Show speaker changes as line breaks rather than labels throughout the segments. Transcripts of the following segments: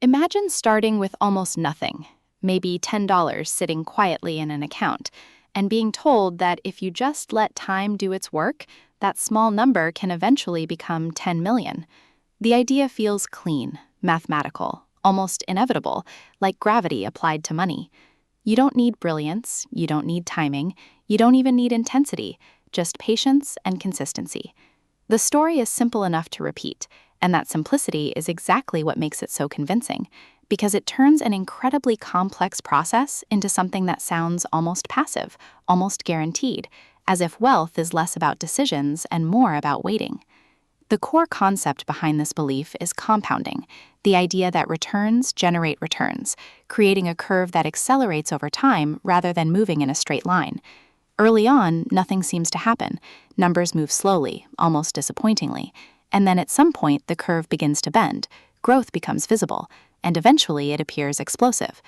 Imagine starting with almost nothing, maybe $10 sitting quietly in an account, and being told that if you just let time do its work, that small number can eventually become 10 million. The idea feels clean, mathematical, almost inevitable, like gravity applied to money. You don't need brilliance, you don't need timing, you don't even need intensity, just patience and consistency. The story is simple enough to repeat, and that simplicity is exactly what makes it so convincing, because it turns an incredibly complex process into something that sounds almost passive, almost guaranteed, as if wealth is less about decisions and more about waiting. The core concept behind this belief is compounding, the idea that returns generate returns, creating a curve that accelerates over time rather than moving in a straight line. Early on, nothing seems to happen. Numbers move slowly, almost disappointingly, and then at some point the curve begins to bend, growth becomes visible, and eventually it appears explosive.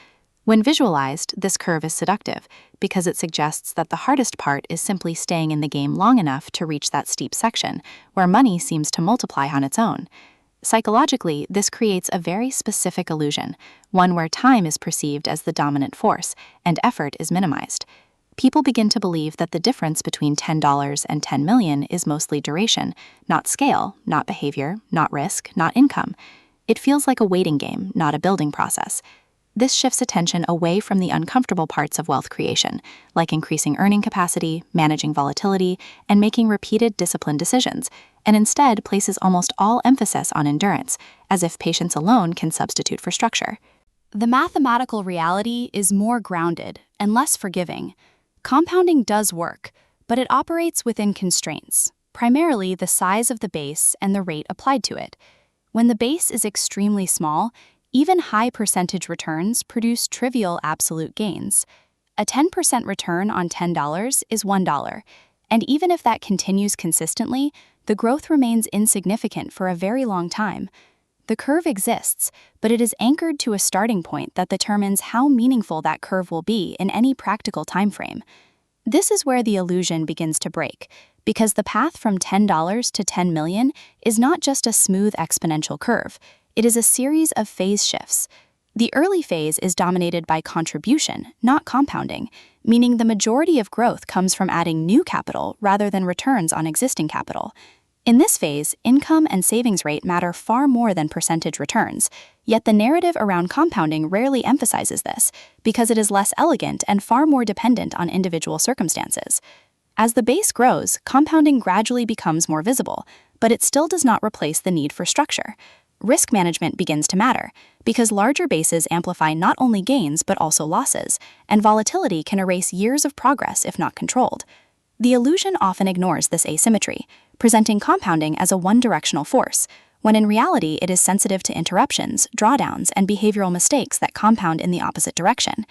When visualized, this curve is seductive because it suggests that the hardest part is simply staying in the game long enough to reach that steep section, where money seems to multiply on its own. Psychologically, this creates a very specific illusion, one where time is perceived as the dominant force, and effort is minimized. People begin to believe that the difference between $10 and 10 million is mostly duration, not scale, not behavior, not risk, not income. It feels like a waiting game, not a building process. This shifts attention away from the uncomfortable parts of wealth creation, like increasing earning capacity, managing volatility, and making repeated disciplined decisions, and instead places almost all emphasis on endurance, as if patience alone can substitute for structure.
The mathematical reality is more grounded and less forgiving. Compounding does work, but it operates within constraints, primarily the size of the base and the rate applied to it. When the base is extremely small, even high percentage returns produce trivial absolute gains. A 10% return on $10 is $1, and even if that continues consistently, the growth remains insignificant for a very long time. The curve exists, but it is anchored to a starting point that determines how meaningful that curve will be in any practical time frame. This is where the illusion begins to break, because the path from $10 to 10 million is not just a smooth exponential curve, it is a series of phase shifts. The early phase is dominated by contribution, not compounding, meaning the majority of growth comes from adding new capital rather than returns on existing capital. In this phase, income and savings rate matter far more than percentage returns, yet the narrative around compounding rarely emphasizes this, because it is less elegant and far more dependent on individual circumstances. As the base grows, compounding gradually becomes more visible, but it still does not replace the need for structure. Risk management begins to matter, because larger bases amplify not only gains but also losses, and volatility can erase years of progress if not controlled. The illusion often ignores this asymmetry, presenting compounding as a one-directional force, when in reality it is sensitive to interruptions, drawdowns, and behavioral mistakes that compound in the opposite direction.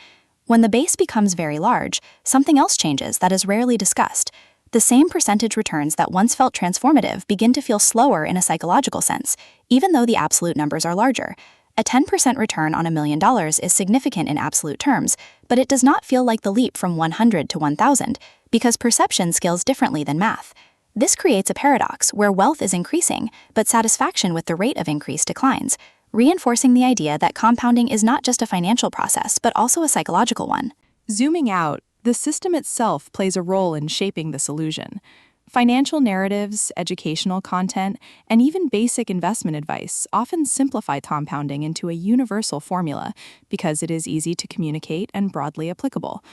When the base becomes very large, something else changes that is rarely discussed. The same percentage returns that once felt transformative begin to feel slower in a psychological sense, even though the absolute numbers are larger. A 10% return on $1 million is significant in absolute terms, but it does not feel like the leap from 100 to 1,000, because perception scales differently than math. This creates a paradox where wealth is increasing, but satisfaction with the rate of increase declines, reinforcing the idea that compounding is not just a financial process, but also a psychological one.
Zooming out, the system itself plays a role in shaping this illusion. Financial narratives, educational content, and even basic investment advice often simplify compounding into a universal formula because it is easy to communicate and broadly applicable.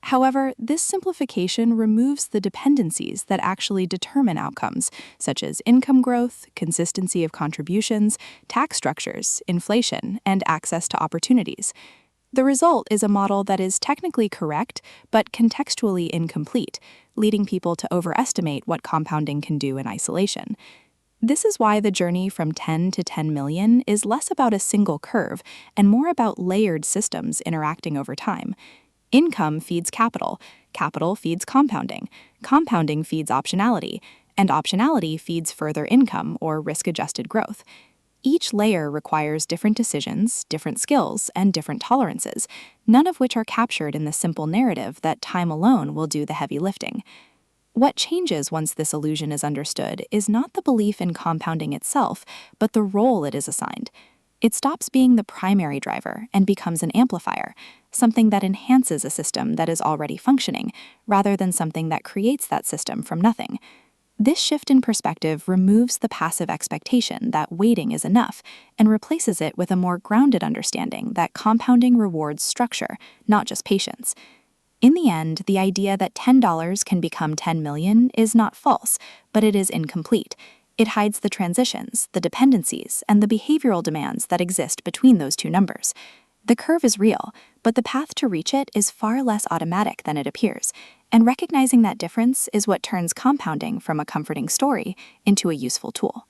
However, this simplification removes the dependencies that actually determine outcomes, such as income growth, consistency of contributions, tax structures, inflation, and access to opportunities. The result is a model that is technically correct, but contextually incomplete, leading people to overestimate what compounding can do in isolation. This is why the journey from 10 to 10 million is less about a single curve and more about layered systems interacting over time. Income feeds capital, capital feeds compounding, compounding feeds optionality, and optionality feeds further income or risk-adjusted growth. Each layer requires different decisions, different skills, and different tolerances, none of which are captured in the simple narrative that time alone will do the heavy lifting. What changes once this illusion is understood is not the belief in compounding itself, but the role it is assigned. It stops being the primary driver and becomes an amplifier, something that enhances a system that is already functioning, rather than something that creates that system from nothing. This shift in perspective removes the passive expectation that waiting is enough and replaces it with a more grounded understanding that compounding rewards structure, not just patience. In the end, the idea that $10 can become 10 million is not false, but it is incomplete. It hides the transitions, the dependencies, and the behavioral demands that exist between those two numbers. The curve is real, but the path to reach it is far less automatic than it appears, and recognizing that difference is what turns compounding from a comforting story into a useful tool.